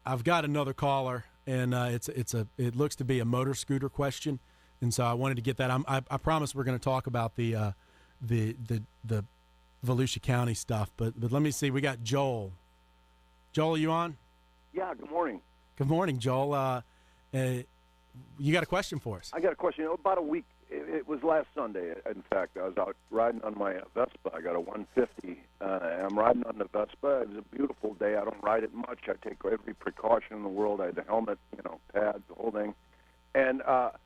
I've got another caller, and it looks to be a motor scooter question, and so I wanted to get that. I promise we're going to talk about the Volusia County stuff, but let me see. We got Joel. Joel, are you on? Yeah, good morning. Good morning, Joel. You got a question for us? I got a question. About a week, it was last Sunday, in fact. I was out riding on my Vespa. I got a 150. I'm riding on the Vespa. It was a beautiful day. I don't ride it much. I take every precaution in the world. I had the helmet, pads, the whole thing. And out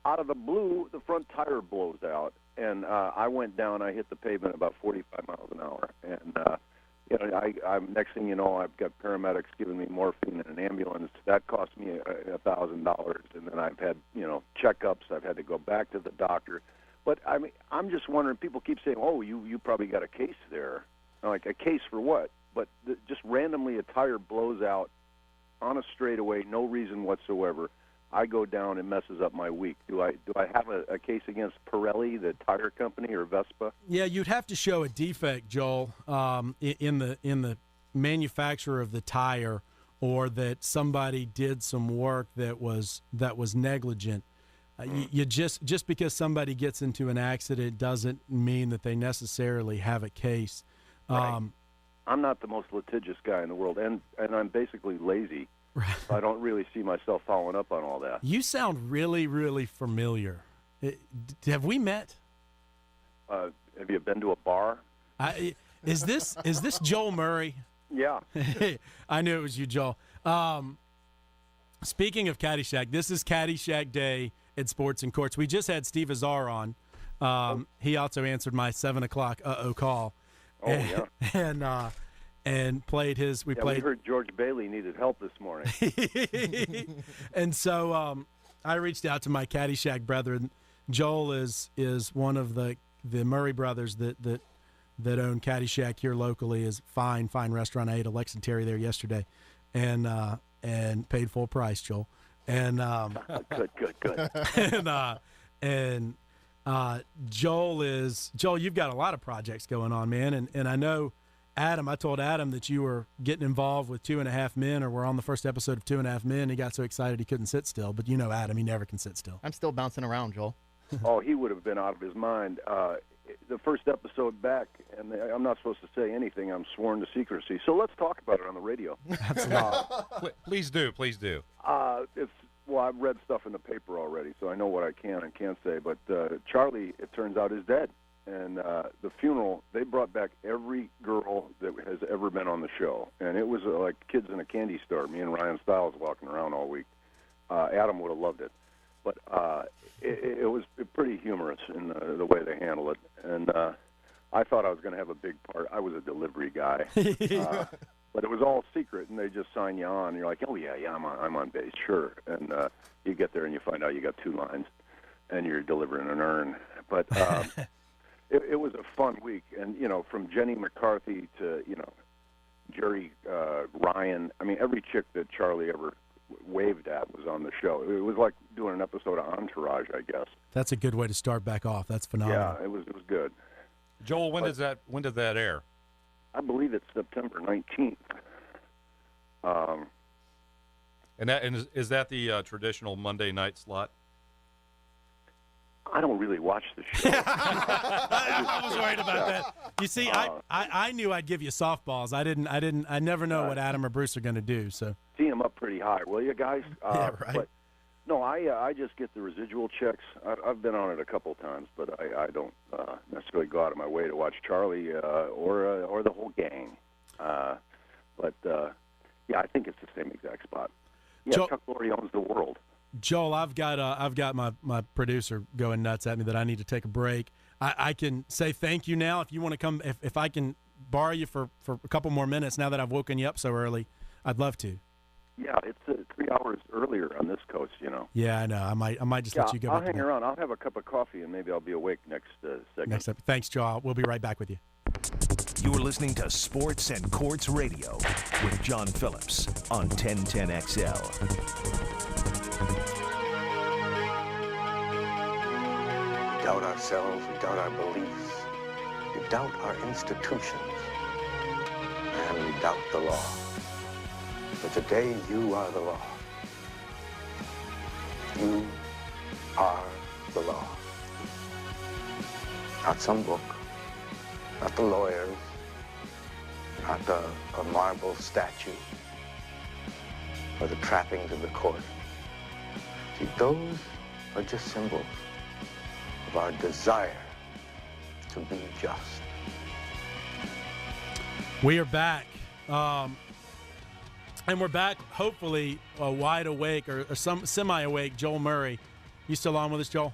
of the blue, the front tire blows out. And I went down. I hit the pavement about 45 miles an hour. And, I'm next thing you know, I've got paramedics giving me morphine and an ambulance. That cost me $1,000. And then I've had, checkups. I've had to go back to the doctor. But, I mean, I'm just wondering, people keep saying, oh, you probably got a case there. I'm like, a case for what? But just randomly a tire blows out on a straightaway, no reason whatsoever. I go down and messes up my week. Do I have a case against Pirelli, the tire company, or Vespa? Yeah, you'd have to show a defect, Joel, in the manufacturer of the tire, or that somebody did some work that was negligent. You just because somebody gets into an accident doesn't mean that they necessarily have a case. Right. I'm not the most litigious guy in the world, and I'm basically lazy. I don't really see myself following up on all that. You sound really, really familiar. Have we met? Have you been to a bar? Is this Joel Murray? Yeah. I knew it was you, Joel. Speaking of CaddyShack, this is CaddyShack Day at Sports and Courts. We just had Steve Azar on. He also answered my 7 o'clock call. Oh, yeah. And played his. We heard George Bailey needed help this morning. And so I reached out to my CaddyShack brethren. Joel is one of the Murray brothers that own CaddyShack here locally. Is fine restaurant. I ate a Lex and Terry there yesterday, and paid full price, Joel. And good. and Joel, you've got a lot of projects going on, man, and I know. Adam, I told Adam that you were getting involved with 2.5 Men, or we're on the first episode of 2.5 Men. He got so excited he couldn't sit still. But Adam, he never can sit still. I'm still bouncing around, Joel. Oh, he would have been out of his mind. The first episode back, and I'm not supposed to say anything. I'm sworn to secrecy. So let's talk about it on the radio. Please do. I've read stuff in the paper already, so I know what I can and can't say. But Charlie, it turns out, is dead. And the funeral, they brought back every girl that has ever been on the show. And it was like kids in a candy store, me and Ryan Stiles walking around all week. Adam would have loved it. But it was pretty humorous in the way they handled it. And I thought I was going to have a big part. I was a delivery guy. But it was all secret, and they just sign you on. And you're like, oh, yeah, I'm on base, sure. And you get there and you find out you got 2 lines, and you're delivering an urn. But... It was a fun week, and, from Jenny McCarthy to, Jerry Ryan. I mean, every chick that Charlie ever waved at was on the show. It was like doing an episode of Entourage, I guess. That's a good way to start back off. That's phenomenal. Yeah, it was good. Joel, when did that air? I believe it's September 19th. And is that the traditional Monday night slot? I don't really watch the show. I was worried about that. You see, I knew I'd give you softballs. I never know what Adam or Bruce are going to do. So tee them up pretty high, will you guys? Yeah, right. But, no, I just get the residual checks. I've been on it a couple times, but I don't necessarily go out of my way to watch Charlie or the whole gang. But I think it's the same exact spot. Yeah, Chuck Lorre owns the world. Joel, I've got my producer going nuts at me that I need to take a break. I can say thank you now if you want to come. If I can borrow you for a couple more minutes now that I've woken you up so early, I'd love to. Yeah, it's 3 hours earlier on this coast, Yeah, I know. I might just let you go. I'll hang around. I'll have a cup of coffee and maybe I'll be awake next segment. Next up. Thanks, Joel. We'll be right back with you. You are listening to Sports and Courts Radio with John Phillips on 1010XL. We doubt ourselves, we doubt our beliefs, we doubt our institutions, and we doubt the law. But today you are the law. You are the law. Not some book, not the lawyers, not a marble statue, or the trappings of the court. See, those are just symbols of our desire to be just. We are back. And we're back, hopefully, wide awake or some semi-awake. Joel Murray. You still on with us, Joel?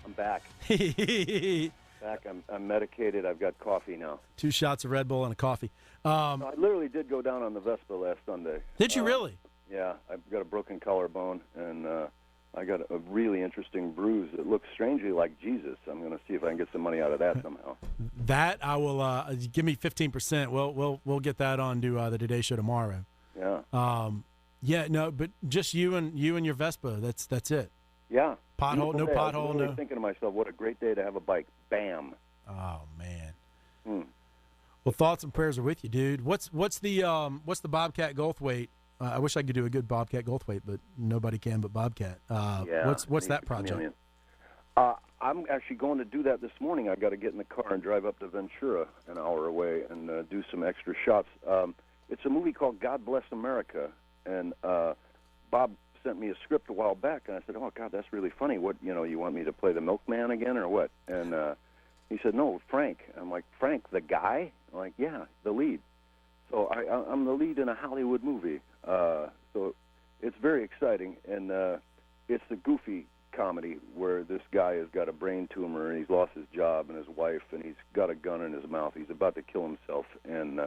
I'm back. Back. I'm medicated. I've got coffee now. 2 shots of Red Bull and a coffee. I literally did go down on the Vespa last Sunday. Did you really? Yeah. I've got a broken collarbone, and I got a really interesting bruise. It looks strangely like Jesus. I'm going to see if I can get some money out of that somehow. That I will. Give me 15%. We'll get that on to the Today Show tomorrow. Yeah. Yeah. No, but just you and your Vespa. That's it. Yeah. Pothole. No Beautiful day. pothole. I was literally No. thinking to myself, what a great day to have a bike. Bam. Oh man. Hmm. Well, thoughts and prayers are with you, dude. What's the Bobcat Goldthwait? I wish I could do a good Bobcat Goldthwait, but nobody can but Bobcat. Yeah. What's that project? I'm actually going to do that this morning. I got to get in the car and drive up to Ventura, an hour away, and do some extra shots. It's a movie called God Bless America, and Bob sent me a script a while back, and I said, "Oh God, that's really funny. What, you want me to play the milkman again, or what?" And he said, "No, Frank." I'm like, "Frank, the guy?" I'm like, "Yeah, the lead." So I'm the lead in a Hollywood movie. So it's very exciting, and it's a goofy comedy where this guy has got a brain tumor and he's lost his job and his wife, and he's got a gun in his mouth. He's about to kill himself, and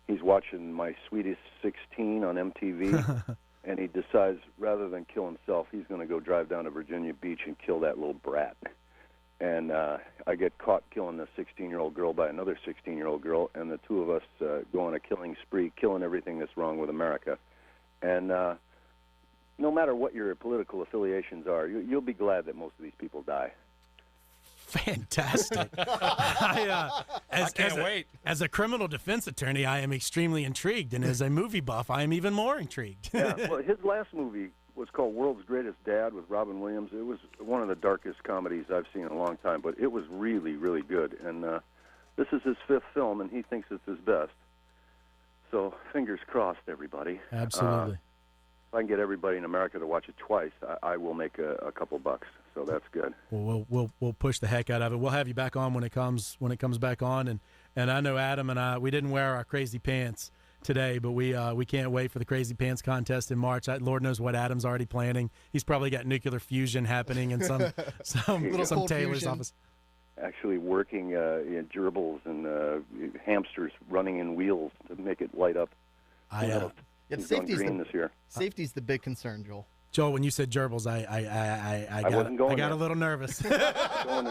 he's watching My Sweetest 16 on MTV, and he decides rather than kill himself, he's going to go drive down to Virginia Beach and kill that little brat. And I get caught killing the 16-year-old girl by another 16-year-old girl, and the two of us go on a killing spree, killing everything that's wrong with America. And no matter what your political affiliations are, you'll be glad that most of these people die. Fantastic. I can't wait. As a criminal defense attorney, I am extremely intrigued, and as a movie buff, I am even more intrigued. Yeah, well, his last movie was called World's Greatest Dad with Robin Williams. It was one of the darkest comedies I've seen in a long time, but it was really, really good. And this is his 5th film, and he thinks it's his best. So fingers crossed, everybody. Absolutely. If I can get everybody in America to watch it twice, I will make a couple bucks. So that's good. Well, we'll push the heck out of it. We'll have you back on when it comes back on, and I know Adam and I, we didn't wear our crazy pants today, but we can't wait for the Crazy Pants contest in March. Lord knows what Adam's already planning. He's probably got nuclear fusion happening in some tailor's fusion. office. Actually working in gerbils and hamsters running in wheels to make it light up. He's going green this year. Safety's the big concern, Joel. Joel, when you said gerbils, I got a little nervous. Going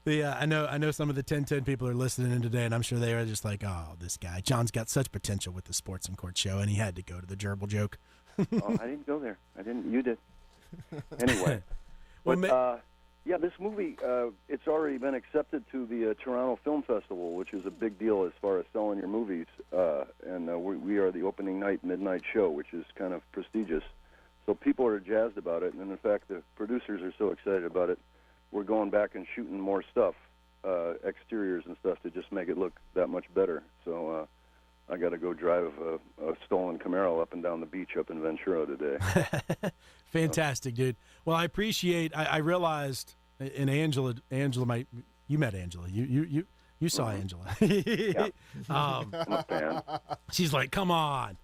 there. I know some of the 1010 people are listening in today, and I'm sure they are just like, oh, this guy. John's got such potential with the Sports and Court show, and he had to go to the gerbil joke. Oh, I didn't go there. I didn't. You did. Anyway. Yeah, this movie, it's already been accepted to the Toronto Film Festival, which is a big deal as far as selling your movies. And we are the opening night midnight show, which is kind of prestigious. So people are jazzed about it. And in fact, the producers are so excited about it, we're going back and shooting more stuff, exteriors and stuff, to just make it look that much better. So I got to go drive a stolen Camaro up and down the beach up in Ventura today. Fantastic, dude. Well, I appreciate. I realized, and Angela, you met Angela. You saw Angela. Yeah. I'm a fan. She's like, come on.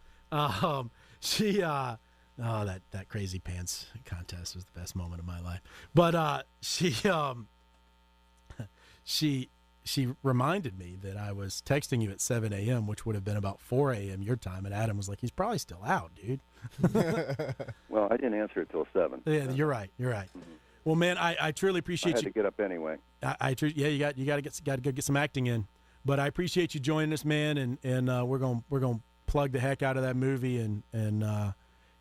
That Crazy Pants contest was the best moment of my life. But she reminded me that I was texting you at 7 a.m., which would have been about 4 a.m. your time, and Adam was like, he's probably still out, dude. Well, I didn't answer it till 7. Yeah, you're right. Mm-hmm. Well, man, I truly appreciate I had to get up anyway. you got to go get some acting in. But I appreciate you joining us, man, and we're going plug the heck out of that movie, and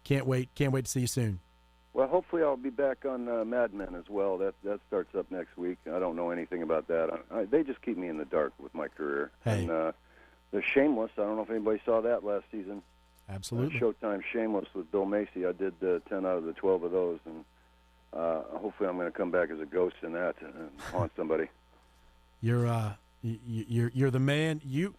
can't wait to see you soon. Well, hopefully I'll be back on Mad Men as well. That starts up next week. I don't know anything about that. They just keep me in the dark with my career. Hey. And The Shameless. I don't know if anybody saw that last season. Absolutely. Showtime Shameless with Bill Macy. I did 10 out of the 12 of those, and hopefully I'm going to come back as a ghost in that and haunt somebody. You're the man. You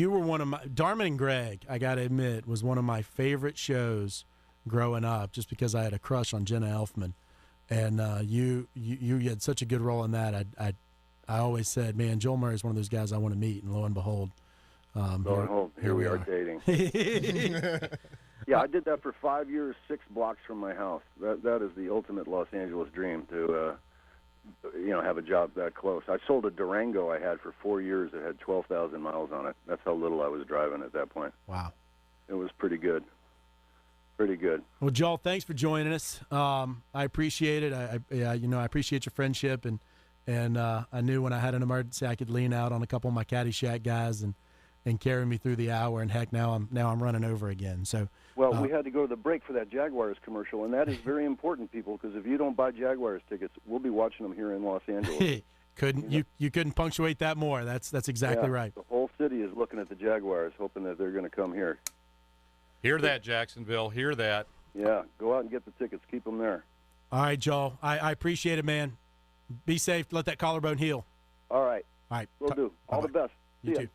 were one of my Darman and Greg. I got to admit, was one of my favorite shows growing up, just because I had a crush on Jenna Elfman, and you had such a good role in that. I always said, man, Joel Murray is one of those guys I want to meet, and lo and behold, here we are dating. Yeah, I did that for 5 years, 6 blocks from my house. That is the ultimate Los Angeles dream, to have a job that close. I sold a Durango I had for 4 years that had 12,000 miles on it. That's how little I was driving at that point. Wow. It was pretty good. Pretty good. Well, Joel, thanks for joining us. I appreciate it. I appreciate your friendship, and I knew when I had an emergency I could lean out on a couple of my CaddyShack guys and carry me through the hour. And heck, now I'm running over again. So. Well, we had to go to the break for that Jaguars commercial, and that is very important, people, because if you don't buy Jaguars tickets, we'll be watching them here in Los Angeles. You couldn't punctuate that more. That's exactly right. The whole city is looking at the Jaguars, hoping that they're going to come here. Hear that, Jacksonville. Hear that. Yeah, go out and get the tickets. Keep them there. All right, Joel. I appreciate it, man. Be safe. Let that collarbone heal. All right. All right. Will do. All the best. You See ya. too.